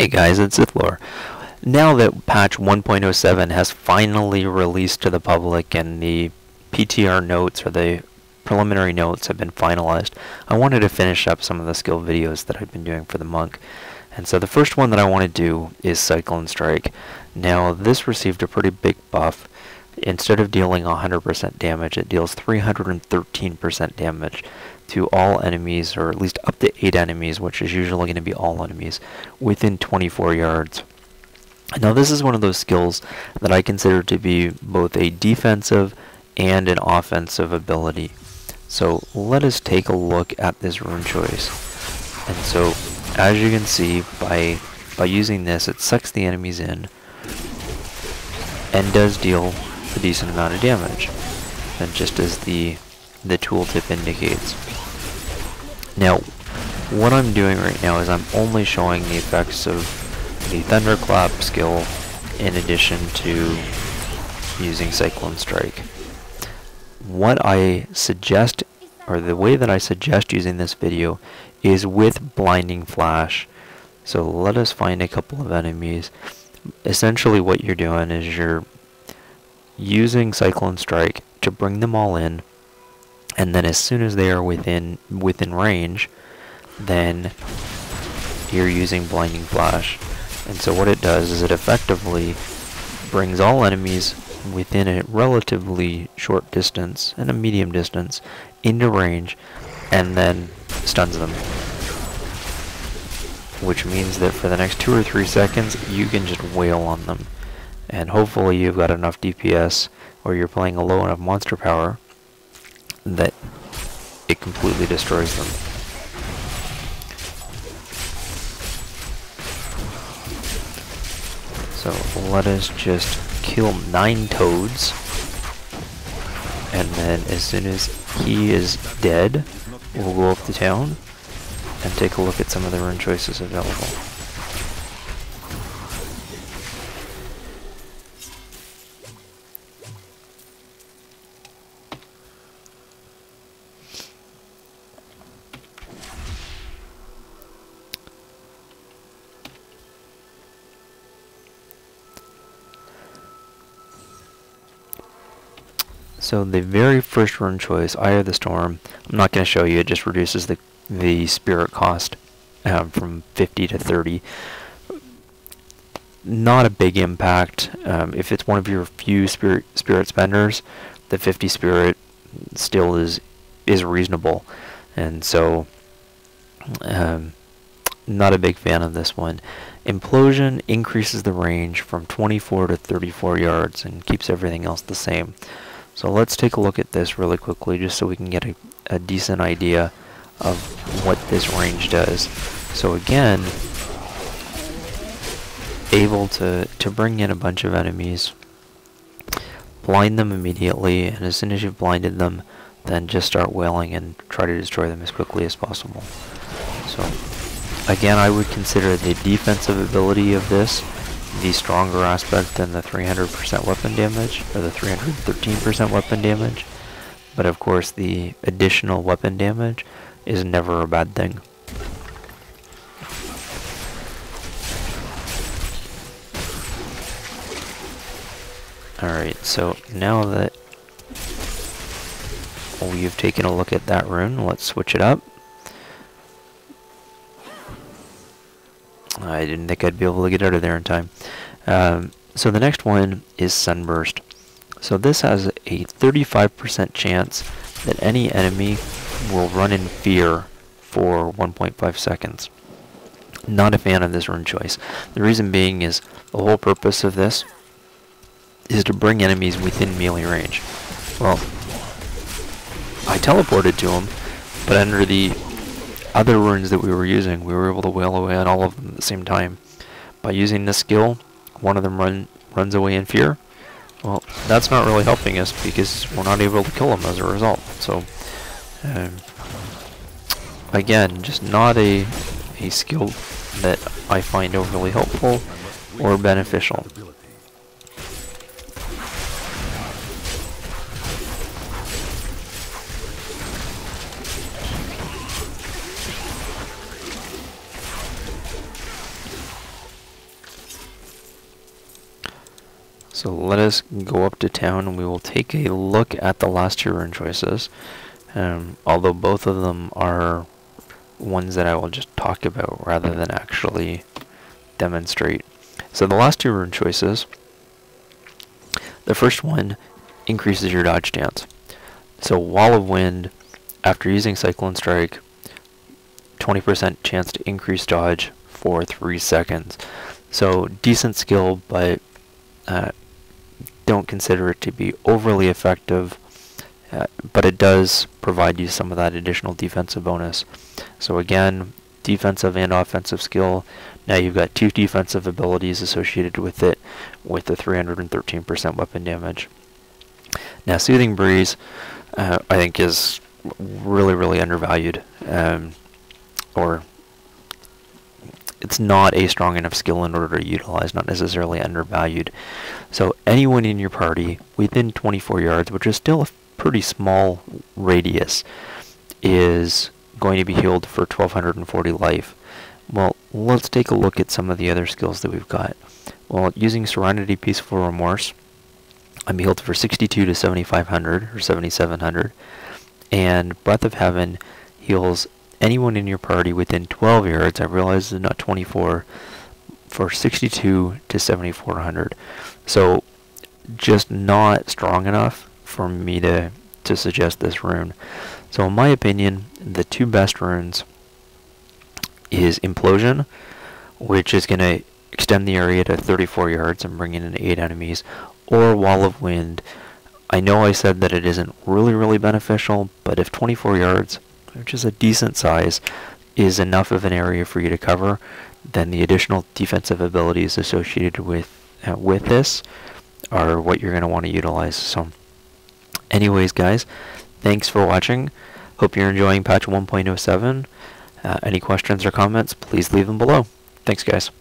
Hey guys, it's Cyclone. Now that patch 1.07 has finally released to the public and the PTR notes or the preliminary notes have been finalized, I wanted to finish up some of the skill videos that I've been doing for the monk. And so the first one that I want to do is Cyclone Strike. Now this received a pretty big buff. Instead of dealing 100% damage, it deals 313% damage to all enemies, or at least up to 8 enemies, which is usually going to be all enemies, within 24 yards. Now this is one of those skills that I consider to be both a defensive and an offensive ability. So let us take a look at this rune choice. And so as you can see, by using this, it sucks the enemies in and does deal a decent amount of damage, and just as the tooltip indicates. Now what I'm doing right now is I'm only showing the effects of the Thunderclap skill in addition to using Cyclone Strike. What I suggest, or the way that I suggest using this video, is with Blinding Flash. So let us find a couple of enemies. Essentially what you're doing is you're using Cyclone Strike to bring them all in, and then as soon as they are within range, then you're using Blinding Flash. And so what it does is it effectively brings all enemies within a relatively short distance and a medium distance into range, and then stuns them. Which means that for the next 2 or 3 seconds you can just wail on them. And hopefully you've got enough DPS, or you're playing a low enough monster power, that it completely destroys them. So let us just kill 9 toads, and then as soon as he is dead, we'll go up to town and take a look at some of the rune choices available. So the very first rune choice, Eye of the Storm, I'm not going to show you, it just reduces the spirit cost from 50 to 30. Not a big impact. If it's one of your few spirit spenders, the 50 spirit still is reasonable. And so not a big fan of this one. Implosion increases the range from 24 to 34 yards and keeps everything else the same. So let's take a look at this really quickly, just so we can get a decent idea of what this range does. So again, able to bring in a bunch of enemies, blind them immediately, and as soon as you've blinded them, then just start wailing and try to destroy them as quickly as possible. So again, I would consider the defensive ability of this the stronger aspect than the 300% weapon damage, or the 313% weapon damage. But of course the additional weapon damage is never a bad thing. Alright, so now that we've taken a look at that rune, let's switch it up. I didn't think I'd be able to get out of there in time. So the next one is Sunburst. So this has a 35% chance that any enemy will run in fear for 1.5 seconds. Not a fan of this rune choice. The reason being is the whole purpose of this is to bring enemies within melee range. Well, I teleported to them, but under the other runes that we were using, we were able to wail away on all of them at the same time. By using this skill, one of them runs away in fear. Well, that's not really helping us because we're not able to kill them as a result. So, again, just not a skill that I find overly helpful or beneficial. So let us go up to town and we will take a look at the last two rune choices. Although both of them are ones that I will just talk about rather than actually demonstrate. So the last two rune choices, the first one increases your dodge stance. So Wall of Wind, after using Cyclone Strike, 20% chance to increase dodge for 3 seconds. So decent skill, but don't consider it to be overly effective, but it does provide you some of that additional defensive bonus. So again, defensive and offensive skill. Now you've got 2 defensive abilities associated with it, with the 313% weapon damage. Now Soothing Breeze, I think is really undervalued, or it's not a strong enough skill in order to utilize, not necessarily undervalued. So anyone in your party within 24 yards, which is still a pretty small radius, is going to be healed for 1240 life. Well, let's take a look at some of the other skills that we've got. Well, using Serenity, Peaceful Remorse, I'm healed for 62 to 7500 or 7700, and Breath of Heaven heals anyone in your party within 12 yards. I realize it's not 24, for 62 to 7400. So just not strong enough for me to suggest this rune. So in my opinion, the 2 best runes is Implosion, which is going to extend the area to 34 yards and bring in 8 enemies, or Wall of Wind. I know I said that it isn't really beneficial, but if 24 yards, which is a decent size, is enough of an area for you to cover, then the additional defensive abilities associated with this are what you're going to want to utilize. So anyways, guys, thanks for watching. Hope you're enjoying patch 1.07. Any questions or comments, please leave them below. Thanks, guys.